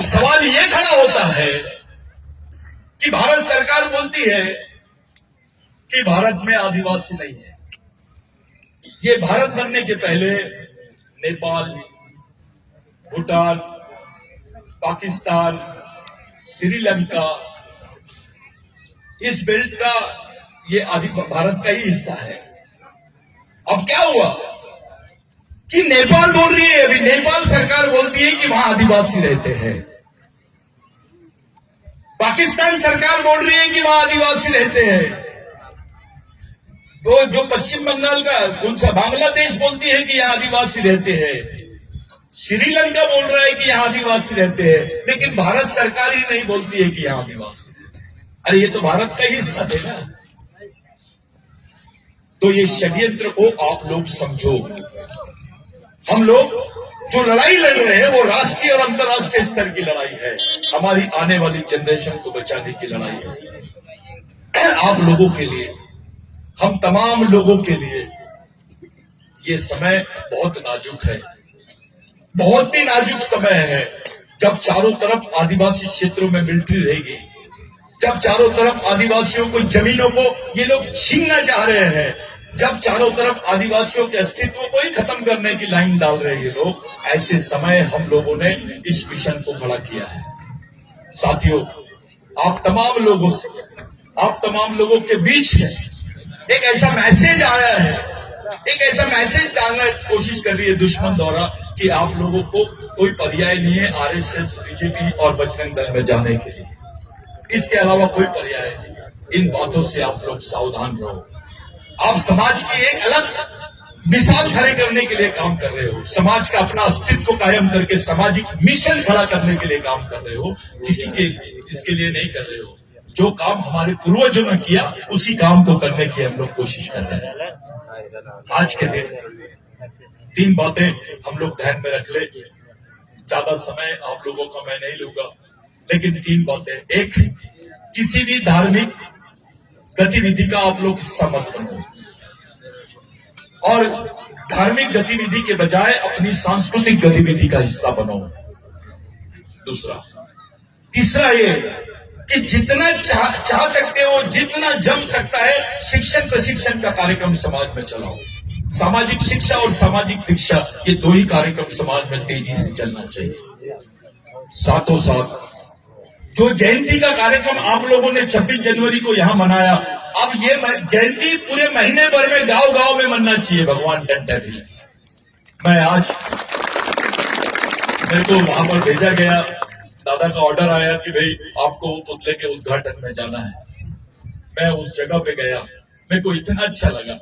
अब सवाल ये खड़ा होता है कि भारत सरकार बोलती है कि भारत में आदिवासी नहीं है। ये भारत बनने के पहले नेपाल, भूटान, पाकिस्तान, श्रीलंका, इस बेल्ट का ये भारत का ही हिस्सा है। अब क्या हुआ कि नेपाल बोल रही है, अभी नेपाल सरकार बोलती है कि वहां आदिवासी रहते हैं। पाकिस्तान सरकार बोल रही है कि वहां आदिवासी रहते हैं। तो जो पश्चिम बंगाल का कौन सा बांग्लादेश बोलती है कि यहां आदिवासी रहते हैं। श्रीलंका बोल रहा है कि यहां आदिवासी रहते हैं, लेकिन भारत सरकार ही नहीं बोलती है कि यहां आदिवासी रहते हैं। अरे ये तो भारत का ही हिस्सा है ना। तो ये षड्यंत्र को आप लोग समझो। हम लोग जो लड़ाई लड़ रहे हैं वो राष्ट्रीय और अंतर्राष्ट्रीय स्तर की लड़ाई है। हमारी आने वाली जनरेशन को बचाने की लड़ाई है। आप लोगों के लिए, हम तमाम लोगों के लिए ये समय बहुत नाजुक है, बहुत ही नाजुक समय है। जब चारों तरफ आदिवासी क्षेत्रों में मिलिट्री रहेगी, जब चारों तरफ आदिवासियों को जमीनों को ये लोग छीनना चाह रहे हैं, जब चारों तरफ आदिवासियों के अस्तित्व को ही खत्म करने की लाइन डाल रहे हैं ये लोग, ऐसे समय हम लोगों ने इस मिशन को खड़ा किया है। साथियों, आप तमाम लोगों से, आप तमाम लोगों के बीच में एक ऐसा मैसेज आया है, एक ऐसा मैसेज डालने की कोशिश कर रही है दुश्मन द्वारा कि आप लोगों को कोई पर्याय नहीं है आरएसएस, बीजेपी और बजरंग दल में जाने के लिए। इसके अलावा कोई पर्याय नहीं है। इन बातों से आप लोग सावधान रहो। आप समाज की एक अलग मिसाल खड़े करने के लिए काम कर रहे हो, समाज का अपना अस्तित्व को कायम करके सामाजिक मिशन खड़ा करने के लिए काम कर रहे हो, किसी के इसके लिए नहीं कर रहे हो। जो काम हमारे पूर्वजों ने किया उसी काम को करने की हम लोग कोशिश कर रहे हैं। आज के दिन 3 बातें हम लोग ध्यान में रख ले। ज्यादा समय आप लोगों का मैं नहीं लूंगा, लेकिन 3 बातें। एक, किसी भी धार्मिक गतिविधि का आप लोग हिस्सा मत बनो और धार्मिक गतिविधि के बजाय अपनी सांस्कृतिक गतिविधि का हिस्सा बनो। दूसरा, तीसरा ये कि जितना चाह सकते हो, जितना जम सकता है, शिक्षण प्रशिक्षण का कार्यक्रम समाज में चलाओ। सामाजिक शिक्षा और सामाजिक दीक्षा, ये 2 ही कार्यक्रम समाज में तेजी से चलना चाहिए। साथों साथ जो जयंती का कार्यक्रम आप लोगों ने 26 जनवरी को यहां मनाया, अब ये जयंती पूरे महीने भर में गांव गांव में मनना चाहिए। भगवान टंटा भी, मैं आज मेरे को वहां पर भेजा गया, दादा का ऑर्डर आया कि भाई आपको पुतले के उद्घाटन में जाना है। मैं उस जगह पे गया, मेरे को इतना अच्छा लगा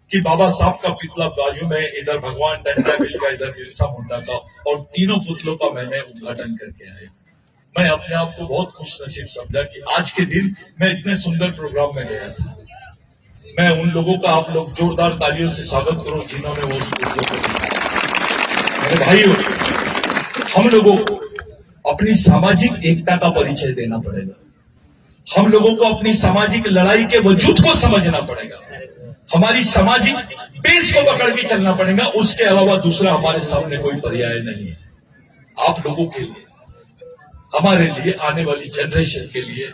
कि बाबा साहब का पुतला बाजू में, इधर भगवान टंटा बिल का, इधर बिरसा मुंडा का, और तीनों पुतलों का मैंने उद्घाटन करके आया। मैं अपने आप को बहुत खुश नसीब समझा कि आज के दिन मैं इतने सुंदर प्रोग्राम में गया था। मैं उन लोगों का आप लोग जोरदार तालियों से स्वागत करो जिन्होंने वो मेरे भाइयों, हम लोगों को अपनी सामाजिक एकता का परिचय देना पड़ेगा। हम लोगों को अपनी सामाजिक लड़ाई के वजूद को समझना पड़ेगा। हमारी सामाजिक बेस को पकड़ के चलना पड़ेगा। उसके अलावा दूसरा हमारे सामने कोई पर्याय नहीं है। आप लोगों के लिए, हमारे लिए, आने वाली जनरेशन के लिए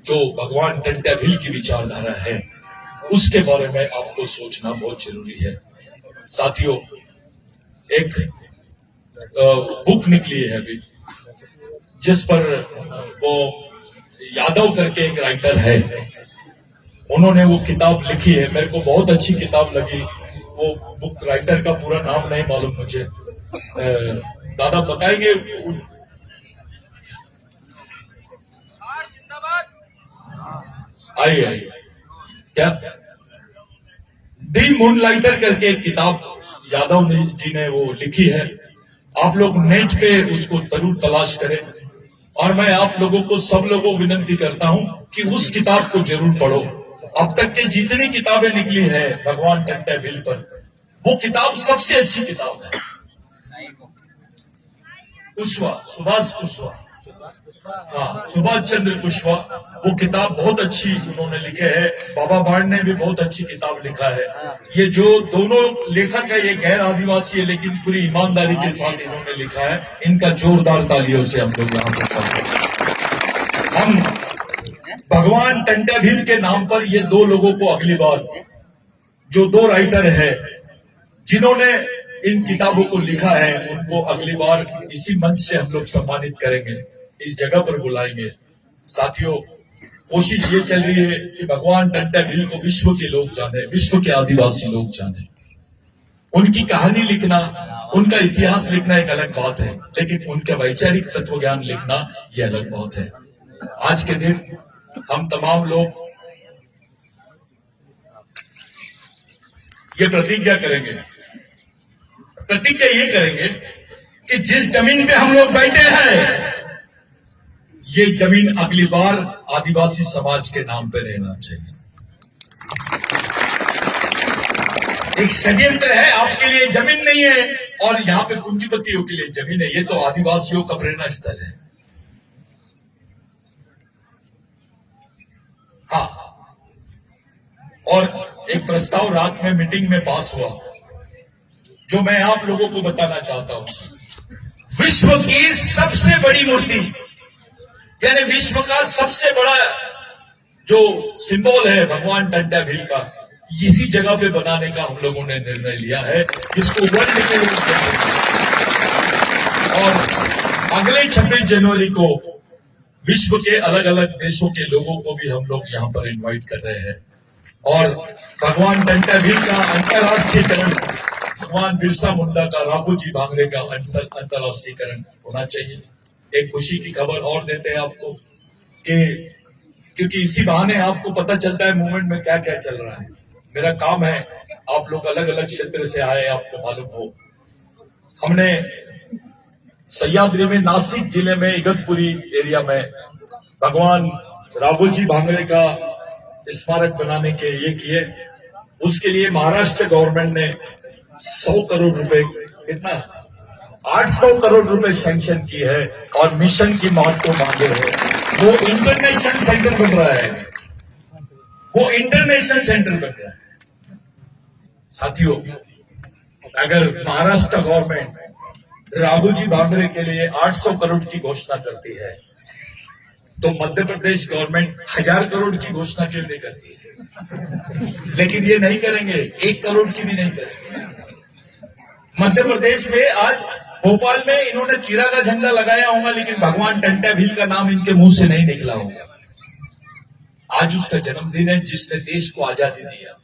जो भगवान टंटा भील की विचारधारा है, उसके बारे में आपको सोचना बहुत जरूरी है। साथियों, एक बुक निकली है अभी, जिस पर वो यादव करके एक राइटर है, उन्होंने वो किताब लिखी है। मेरे को बहुत अच्छी किताब लगी। वो बुक राइटर का पूरा नाम नहीं मालूम मुझे, दादा बताएंगे। आइए क्या, दी मूनलाइटर करके एक किताब यादव जी ने वो लिखी है। आप लोग नेट पे उसको जरूर तलाश करें, और मैं आप लोगों को, सब लोगों को विनती करता हूं कि उस किताब को जरूर पढ़ो। अब तक के जितनी किताबें निकली है भगवान टंटा भील पर, वो किताब सबसे अच्छी किताब है। कुशवाहा, सुभाष कुशवाहा, हाँ, सुभाष चंद्र कुशवाहा, वो किताब बहुत अच्छी उन्होंने लिखे है। बाबा बाण ने भी बहुत अच्छी किताब लिखा है। ये जो दोनों लेखक है ये गैर आदिवासी है, लेकिन पूरी ईमानदारी के साथ इन्होंने लिखा है। इनका जोरदार तालियों से हम लोग यहाँ पर हम भगवान टंटा भील के नाम पर ये दो लोगों को अगली बार, जो दो राइटर है जिन्होंने इन किताबों को लिखा है, उनको अगली बार इसी मंच से हम लोग सम्मानित करेंगे, इस जगह पर बुलाएंगे। साथियों, कोशिश ये चल रही है कि भगवान टंटा भील को विश्व के लोग जाने, विश्व के आदिवासी लोग जाने। उनकी कहानी लिखना, उनका इतिहास लिखना एक अलग बात है, लेकिन उनका वैचारिक तत्व ज्ञान लिखना यह अलग बात है। आज के दिन हम तमाम लोग ये प्रतिज्ञा करेंगे, प्रतिज्ञा ये करेंगे कि जिस जमीन पे हम लोग बैठे हैं, ये जमीन अगली बार आदिवासी समाज के नाम पे रहना चाहिए। एक षड्यंत्र है, आपके लिए जमीन नहीं है और यहां पे पूंजीपतियों के लिए जमीन है। ये तो आदिवासियों का प्रेरणा स्थल है। हाँ, और एक प्रस्ताव रात में मीटिंग में पास हुआ, जो मैं आप लोगों को बताना चाहता हूं। विश्व की सबसे बड़ी मूर्ति, यानी विश्व का सबसे बड़ा जो सिंबल है भगवान टंटा भील का, इसी जगह पे बनाने का हम लोगों ने निर्णय लिया है, जिसको वर्ल्ड के लोग और अगले 26 जनवरी को विश्व के अलग अलग देशों के लोगों को भी हम लोग यहां पर इनवाइट कर रहे हैं। और भगवान टंटा भील का अंतर्राष्ट्रीयकरण, भगवान बिरसा मुंडा का, राघोजी भांगरे का अंतर्राष्ट्रीयकरण होना चाहिए। एक खुशी की खबर और देते हैं आपको कि क्योंकि इसी बहाने आपको पता चलता है मूवमेंट में क्या क्या चल रहा है। मेरा काम है, आप लोग अलग अलग क्षेत्र से आए, आपको मालूम हो, हमने सह्याद्री में, नासिक जिले में, इगतपुरी एरिया में भगवान राघोजी भांगरे का स्मारक बनाने के ये किए। उसके लिए महाराष्ट्र गवर्नमेंट ने 100 करोड़ रुपए, कितना 800 करोड़ रुपए सैंक्शन की है और मिशन की मौत को मांगे हैं। वो इंटरनेशनल सेंटर बन रहा है, वो इंटरनेशनल सेंटर बन रहा है। साथियों, अगर महाराष्ट्र गवर्नमेंट राघोजी भांगरे के लिए 800 करोड़ की घोषणा करती है, तो मध्य प्रदेश गवर्नमेंट 1000 करोड़ की घोषणा क्यों नहीं करती है? लेकिन ये नहीं करेंगे, 1 करोड़ की भी नहीं करेंगे। मध्य प्रदेश में आज भोपाल में इन्होंने तिरंगा झंडा लगाया होगा, लेकिन भगवान टंटा भील का नाम इनके मुंह से नहीं निकला होगा। आज उसका जन्मदिन है जिसने देश को आजादी दिया।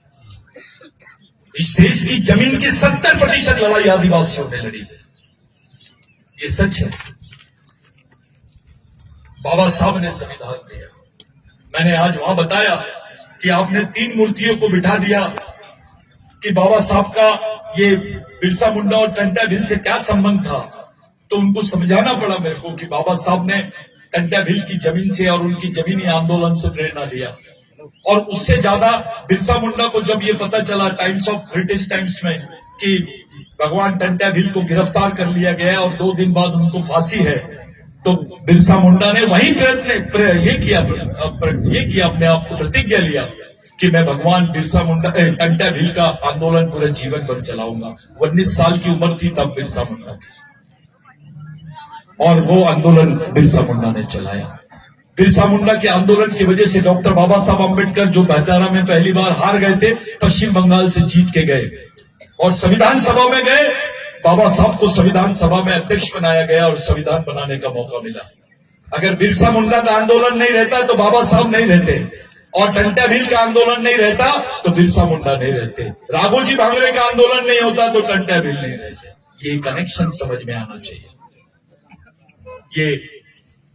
इस देश की जमीन की 70% लड़ाई आदिवासियों ने लड़ी है, ये सच है। बाबा साहब ने संविधान दिया। मैंने आज वहां बताया कि आपने 3 मूर्तियों को बिठा दिया कि बाबा साहब का ये बिरसा मुंडा और टंटा भील से क्या संबंध था, तो उनको समझाना पड़ा मेरे को कि बाबा साहब ने टंटा भील की जमीन से और उनकी जमीनी आंदोलन से प्रेरणा लिया। और उससे ज्यादा बिरसा मुंडा को जब ये पता चला टाइम्स ऑफ ब्रिटिश टाइम्स में कि भगवान टंटा भील को गिरफ्तार कर लिया गया और 2 दिन बाद उनको फांसी है, तो बिरसा मुंडा ने वही ये किया अपने आप को प्रतिज्ञा लिया कि मैं भगवान बिरसा मुंडा टंटा भील का आंदोलन पूरे जीवन भर चलाऊंगा। 19 साल की उम्र थी तब बिरसा मुंडा की, और वो आंदोलन बिरसा मुंडा ने चलाया। बिरसा मुंडा के आंदोलन की वजह से डॉक्टर बाबा साहब अम्बेडकर, जो भंडारा में पहली बार हार गए थे, पश्चिम बंगाल से जीत के गए और संविधान सभा में गए। बाबा साहब को संविधान सभा में अध्यक्ष बनाया गया और संविधान बनाने का मौका मिला। अगर बिरसा मुंडा का आंदोलन नहीं रहता तो बाबा साहब नहीं रहते, और टंटा भील का आंदोलन नहीं रहता तो बिरसा मुंडा नहीं रहते, राघोजी भांगरे का आंदोलन नहीं होता तो टंटा भील नहीं रहते। ये कनेक्शन समझ में आना चाहिए। ये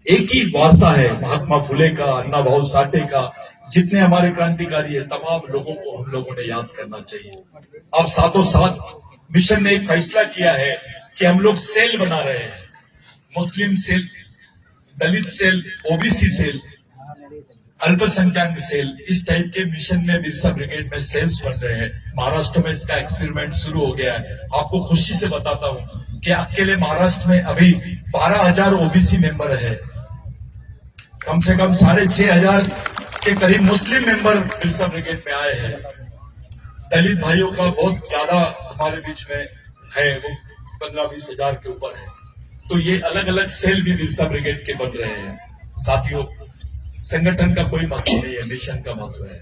एक ही वारसा है महात्मा फुले का, अन्ना भाऊ साठे का। जितने हमारे क्रांतिकारी है, तमाम लोगों को हम लोगों ने याद करना चाहिए। अब साथों साथ मिशन ने एक फैसला किया है कि हम लोग सेल बना रहे हैं, मुस्लिम सेल, दलित सेल, ओबीसी सेल, अल्पसंख्यक सेल। इस टाइप के मिशन में बिरसा ब्रिगेड में सेल्स बन रहे हैं। महाराष्ट्र में इसका एक्सपेरिमेंट शुरू हो गया है। आपको खुशी से बताता हूं कि अकेले महाराष्ट्र में अभी 12,000 ओबीसी मेंबर है कम से कम 6,500 के करीब मुस्लिम मेंबर बिरसा ब्रिगेड में आए हैं। दलित भाइयों का बहुत ज्यादा हमारे बीच में है, वो 15-20 हजार के ऊपर है। तो ये अलग अलग सेल भी बिरसा ब्रिगेड के बन रहे हैं। साथियों, संगठन का कोई महत्व नहीं है, मिशन का महत्व है।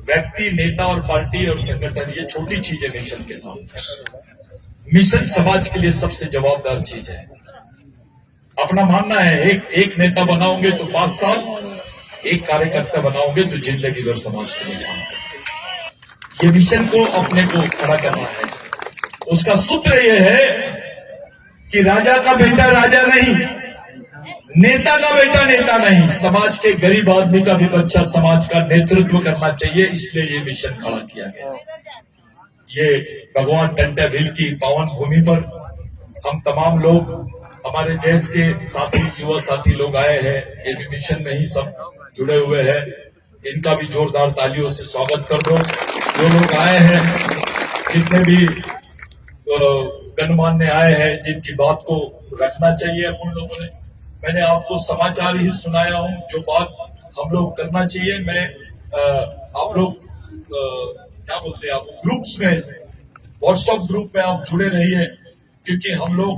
व्यक्ति, नेता और पार्टी और संगठन ये छोटी चीज है मिशन के सामने। मिशन समाज के लिए सबसे जवाबदार चीज है। अपना मानना है, एक नेता बनाओगे तो 5 साल, एक कार्यकर्ता बनाओगे तो जिंदगी भर समाज के लिए काम करोगे। ये मिशन को अपने को खड़ा करना है। उसका सूत्र यह है कि राजा का बेटा राजा नहीं, नेता का बेटा नेता नहीं, समाज के गरीब आदमी का भी बच्चा समाज का नेतृत्व करना चाहिए। इसलिए ये मिशन खड़ा किया गया। ये भगवान टंटा भील की पावन भूमि पर हम तमाम लोग, हमारे देश के साथी, युवा साथी लोग आए हैं। ये भी मिशन में ही सब जुड़े हुए हैं। इनका भी जोरदार तालियों से स्वागत कर दो। जो लोग आए हैं, जितने भी गणमान्य आए हैं, जिनकी बात को रखना चाहिए उन लोगों ने, मैंने आपको समाचार ही सुनाया हूं। जो बात हम लोग करना चाहिए, मैं आप लोग क्या बोलते हैं, आप ग्रुप्स में, व्हाट्सएप ग्रुप में आप जुड़े रहिए, क्योंकि हम लोग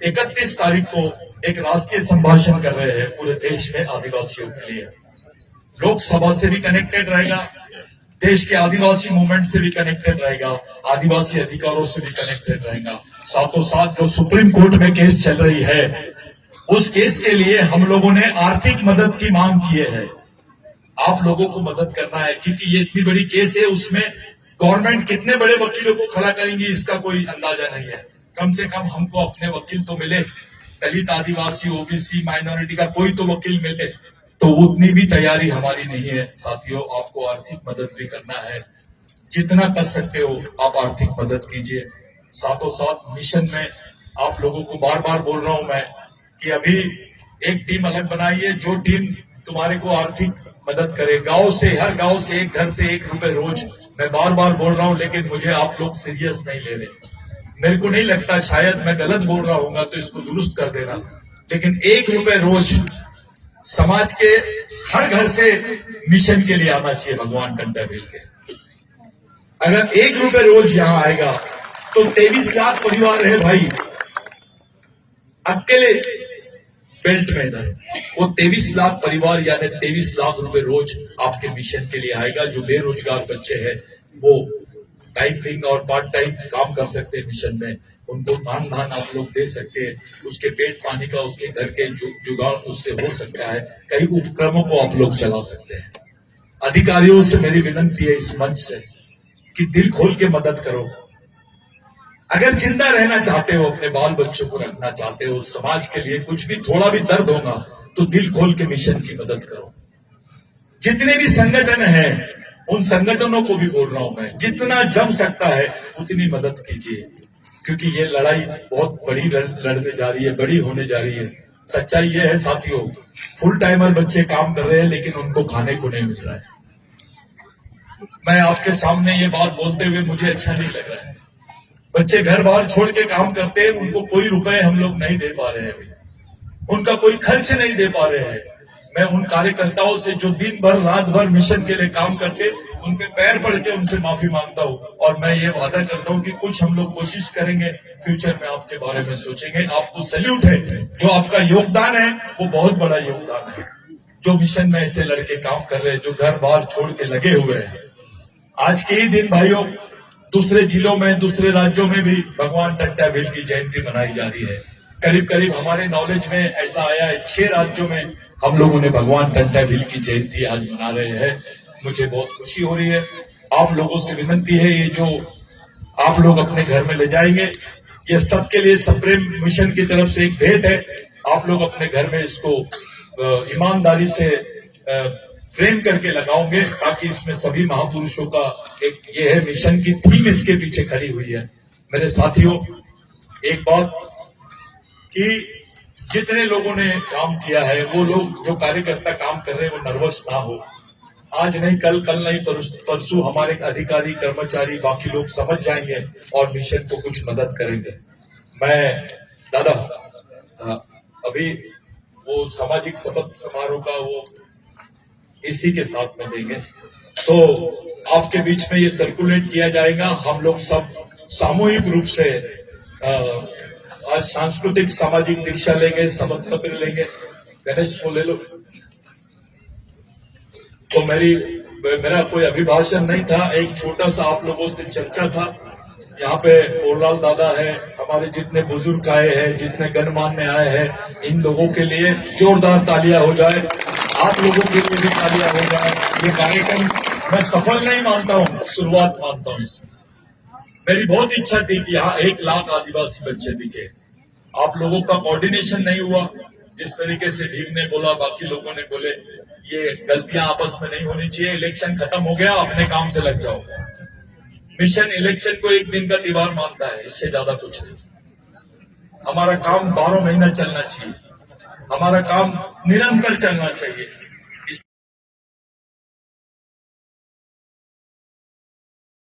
31 तारीख को एक राष्ट्रीय संभाषण कर रहे हैं पूरे देश में आदिवासियों के लिए। लोकसभा से भी कनेक्टेड रहेगा, देश के आदिवासी मूवमेंट से भी कनेक्टेड रहेगा, आदिवासी अधिकारों से भी कनेक्टेड रहेगा। साथों साथ जो सुप्रीम कोर्ट में केस चल रही है, उस केस के लिए हम लोगों ने आर्थिक मदद की मांग की है। आप लोगों को मदद करना है, क्योंकि ये इतनी बड़ी केस है, उसमें गवर्नमेंट कितने बड़े वकीलों को खड़ा करेंगी इसका कोई अंदाजा नहीं है। कम से कम हमको अपने वकील तो मिले, दलित, आदिवासी, ओबीसी, माइनॉरिटी का कोई तो वकील मिले, तो उतनी भी तैयारी हमारी नहीं है। साथियों, आपको आर्थिक मदद भी करना है, जितना कर सकते हो आप आर्थिक मदद कीजिए। साथों साथ मिशन में आप लोगों को बार बार बोल रहा हूं मैं कि अभी एक टीम अलग बनाइए, जो टीम तुम्हारे को आर्थिक मदद करे। गांव से, हर गांव से, एक घर से 1 रुपए रोज, मैं बार बार बोल रहा हूं, लेकिन मुझे आप लोग सीरियस नहीं ले रहे। मेरे को नहीं लगता, शायद मैं गलत बोल रहा हूँ तो इसको दुरुस्त कर देना, लेकिन 1 रुपए रोज समाज के हर घर से मिशन के लिए आना चाहिए। भगवान टंटा भील के अगर 1 रुपए रोज यहां आएगा तो 23 लाख परिवार है भाई, अकेले बेल्ट में इधर, वो 23 लाख परिवार यानी 23 लाख रुपए रोज आपके मिशन के लिए आएगा। जो बेरोजगार बच्चे हैं वो टाइपिंग और पार्ट टाइम काम कर सकते हैं मिशन में, उनको धान आप लोग दे सकते हैं, उसके पेट पानी का, उसके घर के जुगाड़ उससे हो सकता है। कई उपक्रमों को आप लोग चला सकते हैं। अधिकारियों से मेरी विनती है इस मंच से कि दिल खोल के मदद करो। अगर जिंदा रहना चाहते हो, अपने बाल बच्चों को रखना चाहते हो, समाज के लिए कुछ भी थोड़ा भी दर्द होगा तो दिल खोल के मिशन की मदद करो। जितने भी संगठन हैं, उन संगठनों को भी बोल रहा हूं मैं, जितना जम सकता है उतनी मदद कीजिए, क्योंकि ये लड़ाई बहुत बड़ी लड़ने जा रही है, बड़ी होने जा रही है। सच्चाई ये है साथियों, फुल टाइमर बच्चे काम कर रहे हैं लेकिन उनको खाने को नहीं मिल रहा है। मैं आपके सामने ये बात बोलते हुए मुझे अच्छा नहीं लग रहा है। बच्चे घर बार छोड़ के काम करते हैं, उनको कोई रुपए हम लोग नहीं दे पा रहे हैं, अभी उनका कोई खर्च नहीं दे पा रहे हैं। मैं उन कार्यकर्ताओं से जो दिन भर रात भर मिशन के लिए काम करते, उनके पैर पड़ के उनसे माफी मांगता हूं, और मैं ये वादा करता हूं कि कुछ हम लोग कोशिश करेंगे, फ्यूचर में आपके बारे में सोचेंगे। आपको सैल्यूट है, जो आपका योगदान है वो बहुत बड़ा योगदान है। जो मिशन में ऐसे लड़के काम कर रहे हैं, जो घर बार छोड़ के लगे हुए हैं। आज के ही दिन भाइयों, दूसरे जिलों में, दूसरे राज्यों में भी भगवान टंटा भील की जयंती मनाई जा रही है। करीब करीब हमारे नॉलेज में ऐसा आया है 6 राज्यों में हम लोगों ने भगवान टंटा भील की जयंती आज मना रहे हैं। मुझे बहुत खुशी हो रही है। आप लोगों से विनती है, ये जो आप लोग अपने घर में ले जाएंगे, ये सबके लिए सप्रेम मिशन की तरफ से एक भेंट है। आप लोग अपने घर में इसको ईमानदारी से फ्रेम करके लगाओगे, ताकि इसमें सभी महापुरुषों का एक ये है, मिशन की थीम इसके पीछे खड़ी हुई है। मेरे साथियों, एक बात कि जितने लोगों ने काम किया है, वो लोग जो कार्यकर्ता काम कर रहे हैं, वो नर्वस ना हो। आज नहीं कल, कल नहीं परसों हमारे अधिकारी, कर्मचारी, बाकी लोग समझ जाएंगे और मिशन को कुछ मदद करेंगे। मैं दादा अभी वो सामाजिक शपथ समारोह का वो इसी के साथ में देंगे। तो आपके बीच में ये सर्कुलेट किया जाएगा। हम लोग सब सामूहिक रूप से आज सांस्कृतिक सामाजिक दीक्षा लेंगे, शपथ पत्र लेंगे। गणेश को ले लो। तो मेरा कोई अभिभाषण नहीं था, एक छोटा सा आप लोगों से चर्चा था। यहाँ पे पोरलाल दादा है, हमारे जितने बुजुर्ग आए हैं, जितने गणमान्य आए हैं, इन लोगों के लिए जोरदार तालियां हो जाए, आप लोगों के लिए भी तालियां हो जाए। ये कार्यक्रम मैं सफल नहीं मानता हूँ, शुरुआत मानता हूँ इससे। मेरी बहुत इच्छा थी कि यहाँ 1 लाख आदिवासी बच्चे दिखे। आप लोगों का कोऑर्डिनेशन नहीं हुआ। जिस तरीके से भीम ने बोला, बाकी लोगों ने बोले, ये गलतियां आपस में नहीं होनी चाहिए। इलेक्शन खत्म हो गया, अपने काम से लग जाओ। मिशन इलेक्शन को एक दिन का त्योहार मानता है, इससे ज्यादा कुछ नहीं। हमारा काम 12 महीना चलना चाहिए, हमारा काम निरंतर चलना चाहिए।